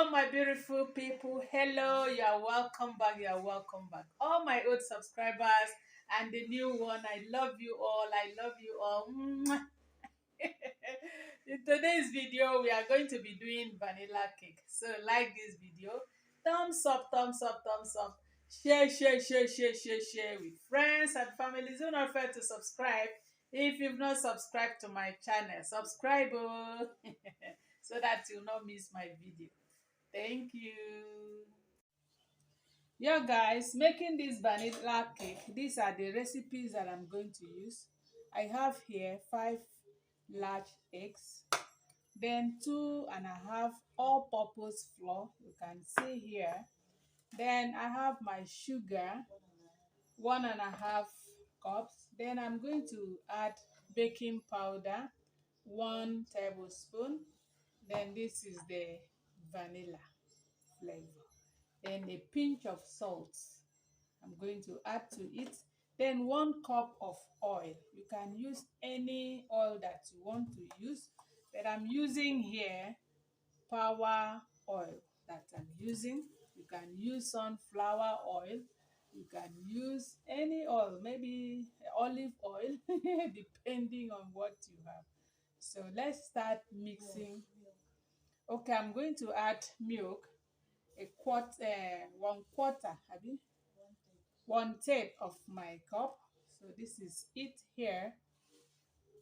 Hello, my beautiful people. Hello, you are welcome back. You are welcome back. All my old subscribers and the new one, I love you all. I love you all. Mwah. In today's video, we are going to be doing vanilla cake. So, like this video, thumbs up, thumbs up, thumbs up. Share, share, share, share, share, share with friends and families. Do not forget to subscribe. If you've not subscribed to my channel, subscribe so that you'll not miss my video. Thank you. Yeah, guys, making this vanilla cake, these are the recipes that I'm going to use. I have here 5 large eggs, then 2.5 all-purpose flour, you can see here. Then I have my sugar, 1.5 cups. Then I'm going to add baking powder, 1 tablespoon. Then this is the vanilla flavor. Then a pinch of salt I'm going to add to it. Then 1 cup of oil. You can use any oil that you want to use, but I'm using here power oil that I'm using. You can use sunflower oil. You can use any oil, maybe olive oil, depending on what you have. So let's start mixing. Okay, I'm going to add milk, a quarter, 1/4, I mean, 1/3 of my cup. So this is it here.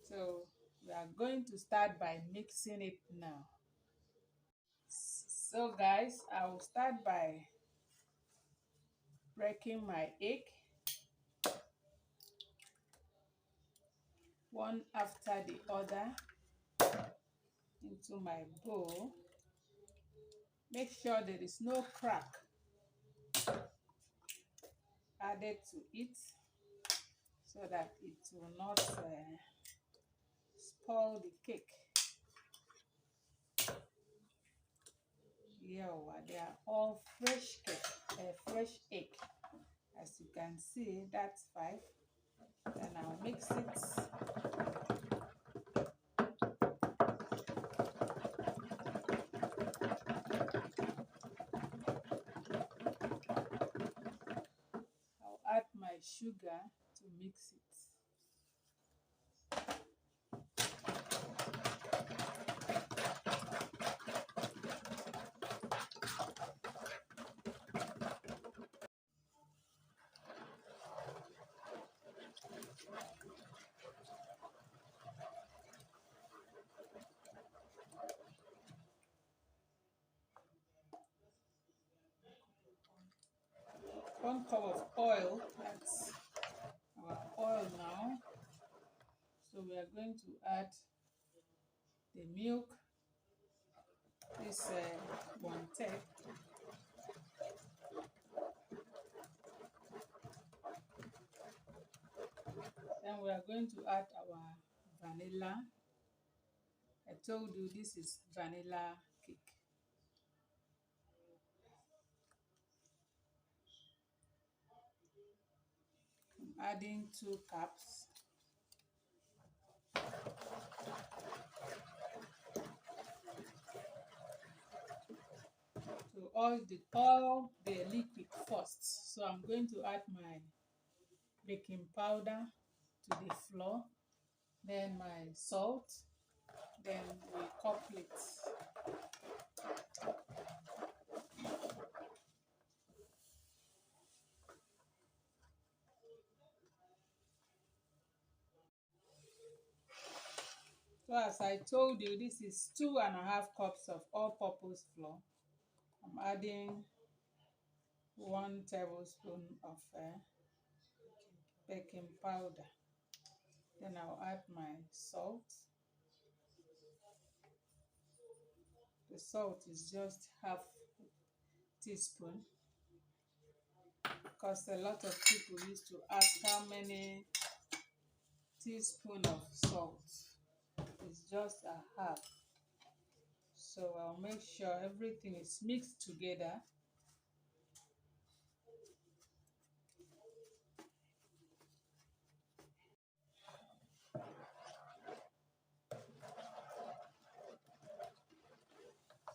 So we are going to start by mixing it now. So guys, I will start by breaking my egg one after the other into my bowl. Make sure there is no crack added to it so that it will not spoil the cake. Yeah, they are all fresh cake, fresh egg. As you can see, that's 5. Then I'll mix it. I'll add my sugar to mix it. One cup of oil, that's our oil now. So we are going to add the milk, this 1/3. Then we are going to add our vanilla. I told you this is vanilla cake. I'm adding 2 cups. So all the liquid first. So I'm going to add my baking powder to the flour, then my salt, then we couple it. So as I told you, this is 2.5 cups of all-purpose flour. I'm adding 1 tablespoon of baking powder. Then I'll add my salt. The salt is just half teaspoon, because a lot of people used to ask how many teaspoon of salt. It's just a half. So I'll make sure everything is mixed together.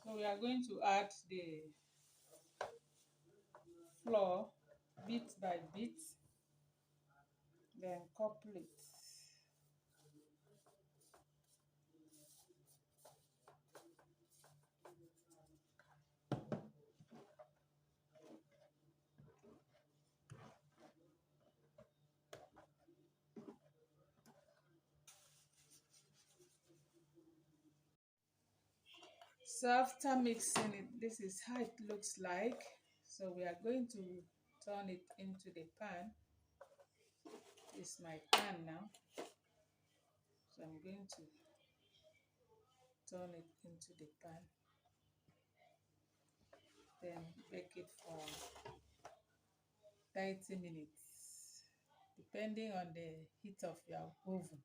So we are going to add the flour bit by bit, then couple it. So after mixing it, this is how it looks like. So we are going to turn it into the pan. This is my pan now. So I'm going to turn it into the pan. Then bake it for 30 minutes, depending on the heat of your oven.